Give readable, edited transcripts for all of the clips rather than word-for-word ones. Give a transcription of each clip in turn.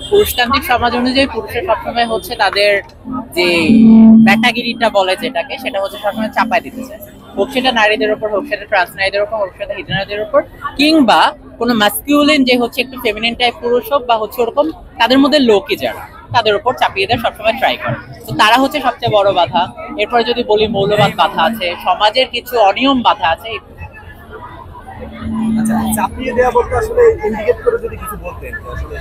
পুরুষতান্ত্রিক সমাজ অনুযায়ী পুরুষের সবসময় হচ্ছে তাদের যে ব্যাটাগিরিটা বলে যেটাকে, সেটা হচ্ছে সবসময় চাপায় দিতে চায়। হোক সেটা নারীদের উপর, হোক সেটা ট্রান্স নারীদের উপর, হোক সেটা হিজড়াদের উপর, কিংবা কোনো মাস্কিউলিন যে হচ্ছে একটু ফেমিনিন টাইপ পুরুষ হোক বা হচ্ছে ওরকম তাদের মধ্যে লোকই যারা তাদের উপর চাপিয়ে দেয় সবসময় ট্রাই করে। তো তারা হচ্ছে সবচেয়ে বড় বাধা। এরপরে যদি বলি মৌলবাদ বাধা আছে, সমাজের কিছু অনিয়ম বাধা আছে। আচ্ছা, চাপিয়ে দেওয়া বলতে আসলে ইন্ডিকেট করে যদি কিছু বলতেন আসলে।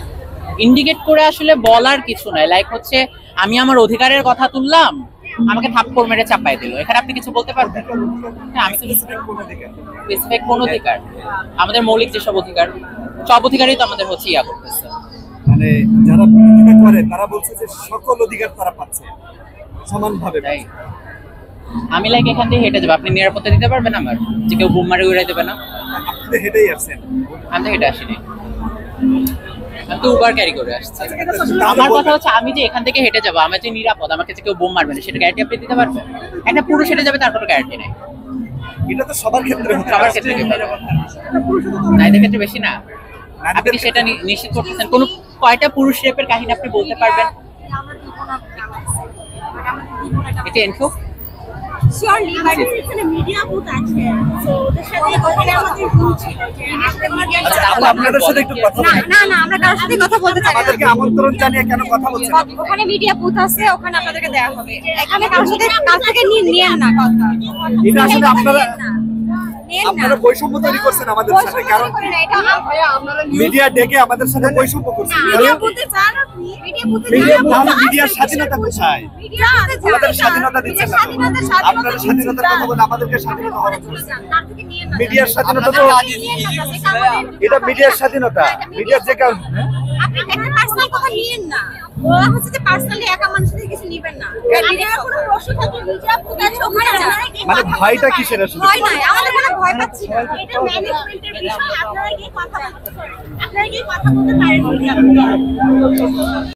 ইন্ডিকেট করে আসলে বলার কিছু নাই, লাইক হচ্ছে আমি আমার অধিকারের কথা তুললাম, আমাকে থাপ্পড় মেরে চাপাই দিল, এখানে আপনি কিছু বলতে পারবেন? আমি তো স্পেসিফিক কোন অধিকার, আমাদের মৌলিক যেসব অধিকার, সব অধিকারই তো আমাদের হচ্ছে ইয়া করতেছে। মানে যারা বিরোধিতা করে তারা বলছে যে সকল অধিকার তারা পাচ্ছে সমানভাবে। তাই আমি লাইক এখান থেকে হেঁটে যাবো, আপনি নিরাপত্তা দিতে পারবেন আমার যে কেউ বুম মারে উড়াই দেবে না? আপনি তো হেঁটেই আসছেন। আমি তো হেঁটে আসিনি, আমি তো উবার ক্যারি করে আসছি। আমার কথা হচ্ছে আমি যে এখান থেকে হেঁটে যাবো, আমার যে নিরাপদ, আমাকে যে কেউ বোম মারবে না সেটা গ্যারান্টি আপনি দিতে পারবেন? একটা পুরুষ হেঁটে যাবে তার কোনো গ্যারান্টি নেই। এটা তো সবার ক্ষেত্রে হচ্ছে, সবার ক্ষেত্রে নারীদের ক্ষেত্রে বেশি না? আপনি কি সেটা নিশ্চিত করতেছেন? কোন কয়টা পুরুষ রেপের কাহিনী আপনি বলতে পারবেন? এটা info Surely, but it's in a media booth actually. So the সাথে ওখানে আমাদের ভুল ছিল যে আচ্ছা, তাহলে আপনাদের সাথে একটু কথা বলি। না আমরা কারোর সাথে কথা বলতে চাই না। আমাদেরকে আমন্ত্রণ জানিয়ে কেন কথা বলছেন? ওখানে মিডিয়া বুথ আছে, ওখানে আপনাদেরকে দেয়া হবে। এখানে কারোর সাথে কাছ থেকে নিয়ে না কথা। এটা আসলে আপনারা বৈষম্য তৈরি করছেন আমাদের সাথে, কারণ মিডিয়া ডেকে আমাদের সাথে বৈষম্য করছেন। মিডিয়া বুথে যান আপনি, তাহলে মিডিয়ার স্বাধীনতা কোথায়? আমাদের স্বাধীনতা দিচ্ছেন না। আপনাদের স্বাধীনতার কথা বলে আমাদেরকে স্বাধীনতা হরণ করছেন। মিডিয়ার স্বাধীনতা তো এটা মিডিয়ার স্বাধীনতা, মিডিয়ার যে কারণ আপনি একটা পার্সোনাল কথা নিয়েন না। ওরা হচ্ছে যে পার্সোনালি একা মানুষের কিছু নেবেন না। আপনারা কোনো প্রশ্ন থাকলে মিডিয়া বুথে আছে, ওখানে যান। মানে ভয়টা কিসের আসলে? ভয় নাই, আমাদের কোনো ভয় পাচ্ছি না। এটা ম্যানেজমেন্টের বিষয়, আপনারা গিয়ে কথা বলতে পারেন। আপনারা গিয়ে কথা বলতে পারেন মিডিয়া বুথে।